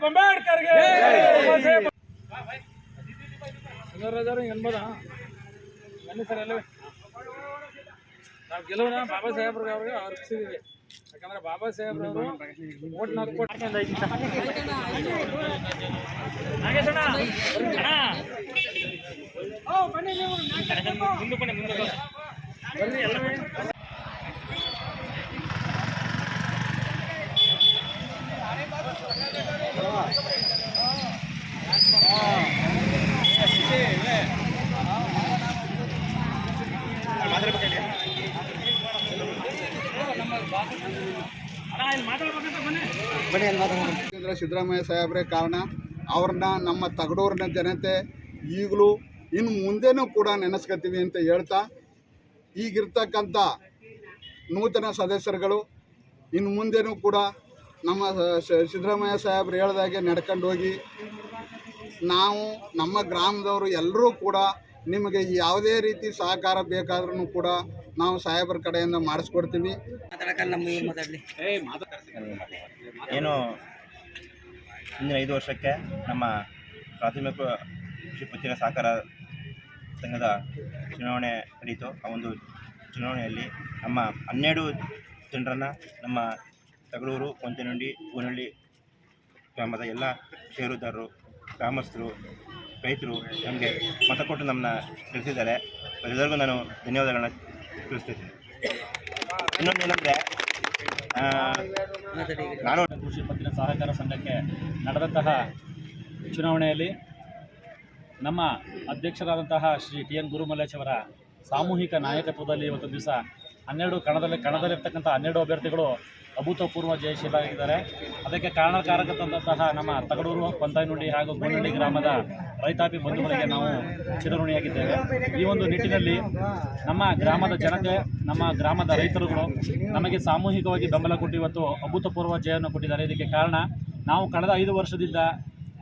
ಅಂಬೇಡ್ಕರ್ಗೆ ಎನ್ಬೋದಾ ಬನ್ನಿ ಸರ್ ಎಲ್ಲ ನಾವು ಗೆಲುವನ ಬಾಬಾ ಸಾಹೇಬ್ರಿಗೆ ಅವ್ರಿಗೆ ಅರ್ಪಿಸಿದ್ದೀವಿ. ಯಾಕಂದ್ರೆ ಬಾಬಾ ಸಾಹೇಬ್ರವರು ಓಟ್ ಬರ್ರಿ ಎಲ್ಲವೇ ಸಿದ್ದರಾಮಯ್ಯ ಸಾಹೇಬ್ರೆ ಕಾರಣ. ಅವ್ರನ್ನ ನಮ್ಮ ತಗಡೂರಿನ ಜನತೆ ಈಗಲೂ ಇನ್ನು ಮುಂದೆನೂ ಕೂಡ ನೆನೆಸ್ಕೊತೀವಿ ಅಂತ ಹೇಳ್ತಾ, ಈಗಿರ್ತಕ್ಕಂಥ ನೂತನ ಸದಸ್ಯರುಗಳು ಇನ್ನು ಮುಂದೆನೂ ಕೂಡ ನಮ್ಮ ಸಿದ್ದರಾಮಯ್ಯ ಸಾಹೇಬ್ರು ಹೇಳ್ದಾಗೆ ನಡ್ಕೊಂಡು ಹೋಗಿ, ನಾವು ನಮ್ಮ ಗ್ರಾಮದವರು ಎಲ್ಲರೂ ಕೂಡ ನಿಮಗೆ ಯಾವುದೇ ರೀತಿ ಸಹಕಾರ ಬೇಕಾದ್ರೂ ಕೂಡ ನಾವು ಸಾಹೇಬ್ರ ಕಡೆಯಿಂದ ಮಾಡಿಸ್ಕೊಡ್ತೀವಿ. ಏನು ಮುಂದಿನ 5 ವರ್ಷಕ್ಕೆ ನಮ್ಮ ಪ್ರಾಥಮಿಕ ಕೃಷಿ ಪತ್ತಿನ ಸಹಕಾರ ಸಂಘದ ಚುನಾವಣೆ ನಡೀತು. ಆ ಒಂದು ಚುನಾವಣೆಯಲ್ಲಿ ನಮ್ಮ 12 ಜನರನ್ನು ನಮ್ಮ ತಗಡೂರು, ಕೊಂಚನಹಳ್ಳಿ, ಹೂನಹಳ್ಳಿ ಗ್ರಾಮದ ಎಲ್ಲ ಷೇರುದಾರರು, ಗ್ರಾಮಸ್ಥರು, ರೈತರು ನಮಗೆ ಮತ ಕೊಟ್ಟು ನಮ್ಮನ್ನ ತಿಳಿಸಿದ್ದಾರೆ. ಎಲ್ಲರಿಗೂ ನಾನು ಧನ್ಯವಾದಗಳನ್ನ ತಿಳಿಸ್ತಿದ್ದೀನಿ. ಇನ್ನೊಂದೇನೆಂದರೆ, ನಾನು ಕೃಷಿ ಪತ್ತಿನ ಸಹಕಾರ ಸಂಘಕ್ಕೆ ನಡೆದಂತಹ ಚುನಾವಣೆಯಲ್ಲಿ ನಮ್ಮ ಅಧ್ಯಕ್ಷರಾದಂತಹ ಶ್ರೀ ಟಿ ಎನ್ ಗುರುಮಲ್ಲೇಶ್ ಅವರ ಸಾಮೂಹಿಕ ನಾಯಕತ್ವದಲ್ಲಿ ಇವತ್ತು ದಿವಸ 12 ಕಣದಲ್ಲಿರ್ತಕ್ಕಂಥ 12 ಅಭ್ಯರ್ಥಿಗಳು ಅಭೂತಪೂರ್ವ ಜಯಶೀಲರಾಗಿದ್ದಾರೆ. ಅದಕ್ಕೆ ಕಾರಣಕಾರಕದಂತಹ ನಮ್ಮ ತಗಡೂರು, ಕೊಂತಾಯನಹಳ್ಳಿ ಹಾಗೂ ಗೋನಹಳ್ಳಿ ಗ್ರಾಮದ ರೈತಾಪಿ ಬಂಧುಗಳಿಗೆ ನಾವು ಚಿರಋಣಿಯಾಗಿದ್ದೇವೆ. ಈ ಒಂದು ನಿಟ್ಟಿನಲ್ಲಿ ನಮ್ಮ ಗ್ರಾಮದ ಜನತೆ, ನಮ್ಮ ಗ್ರಾಮದ ರೈತರುಗಳು ನಮಗೆ ಸಾಮೂಹಿಕವಾಗಿ ಬೆಂಬಲ ಕೊಟ್ಟು ಇವತ್ತು ಅಭೂತಪೂರ್ವ ಜಯವನ್ನು ಕೊಟ್ಟಿದ್ದಾರೆ. ಇದಕ್ಕೆ ಕಾರಣ ನಾವು ಕಳೆದ 5 ವರ್ಷದಿಂದ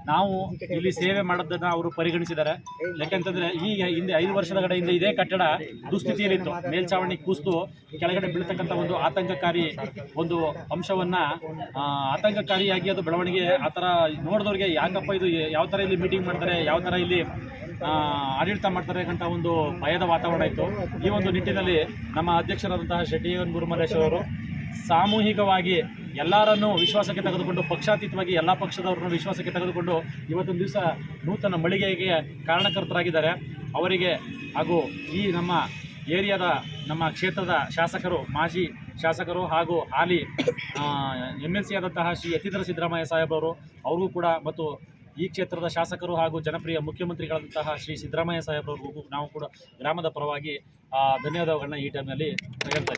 ನಾವು ಇಲ್ಲಿ ಸೇವೆ ಮಾಡೋದನ್ನು ಅವರು ಪರಿಗಣಿಸಿದ್ದಾರೆ. ಯಾಕೆಂತಂದರೆ ಈಗ ಹಿಂದೆ 5 ವರ್ಷದ ಕಡೆಯಿಂದ ಇದೇ ಕಟ್ಟಡ ದುಸ್ಥಿತಿಯಲ್ಲಿತ್ತು. ಮೇಲ್ಛಾವಣಿ ಕುಸಿದು ಕೆಳಗಡೆ ಬೀಳ್ತಕ್ಕಂಥ ಒಂದು ಆತಂಕಕಾರಿ ಒಂದು ಅಂಶವನ್ನು ಆತಂಕಕಾರಿಯಾಗಿ ಅದು ಬೆಳವಣಿಗೆ ಆ ಥರ ನೋಡಿದವ್ರಿಗೆ ಯಾಕಪ್ಪ ಇದು ಯಾವ ಥರ ಇಲ್ಲಿ ಮೀಟಿಂಗ್ ಮಾಡ್ತಾರೆ, ಯಾವ ಥರ ಇಲ್ಲಿ ಆಡಳಿತ ಮಾಡ್ತಾರೆ ಅಂತ ಒಂದು ಭಯದ ವಾತಾವರಣ ಇತ್ತು. ಈ ಒಂದು ನಿಟ್ಟಿನಲ್ಲಿ ನಮ್ಮ ಅಧ್ಯಕ್ಷರಾದಂತಹ ಶ್ರೀ ಟಿ ಎನ್ ಗುರುಮಲ್ಲೇಶ್ ಅವರು ಸಾಮೂಹಿಕವಾಗಿ ಎಲ್ಲರನ್ನೂ ವಿಶ್ವಾಸಕ್ಕೆ ತೆಗೆದುಕೊಂಡು, ಪಕ್ಷಾತೀತವಾಗಿ ಎಲ್ಲ ಪಕ್ಷದವ್ರನ್ನೂ ವಿಶ್ವಾಸಕ್ಕೆ ತೆಗೆದುಕೊಂಡು ಇವತ್ತೊಂದು ದಿವಸ ನೂತನ ಮಳಿಗೆಗೆ ಕಾರಣಕರ್ತರಾಗಿದ್ದಾರೆ. ಅವರಿಗೆ ಹಾಗೂ ಈ ನಮ್ಮ ಏರಿಯಾದ ನಮ್ಮ ಕ್ಷೇತ್ರದ ಶಾಸಕರು, ಮಾಜಿ ಶಾಸಕರು ಹಾಗೂ ಹಾಲಿ MLC ಆದಂತಹ ಶ್ರೀ ಯತೀಂದ್ರ ಸಿದ್ದರಾಮಯ್ಯ ಸಾಹೇಬರು ಅವ್ರಿಗೂ ಕೂಡ, ಮತ್ತು ಈ ಕ್ಷೇತ್ರದ ಶಾಸಕರು ಹಾಗೂ ಜನಪ್ರಿಯ ಮುಖ್ಯಮಂತ್ರಿಗಳಾದಂತಹ ಶ್ರೀ ಸಿದ್ದರಾಮಯ್ಯ ಸಾಹೇಬ್ರವ್ರಿಗೂ ನಾವು ಕೂಡ ಗ್ರಾಮದ ಪರವಾಗಿ ಧನ್ಯವಾದಗಳನ್ನ ಈ ಟೈಮ್ನಲ್ಲಿ ಹೇಳ್ತಾ ಇದ್ದೀವಿ.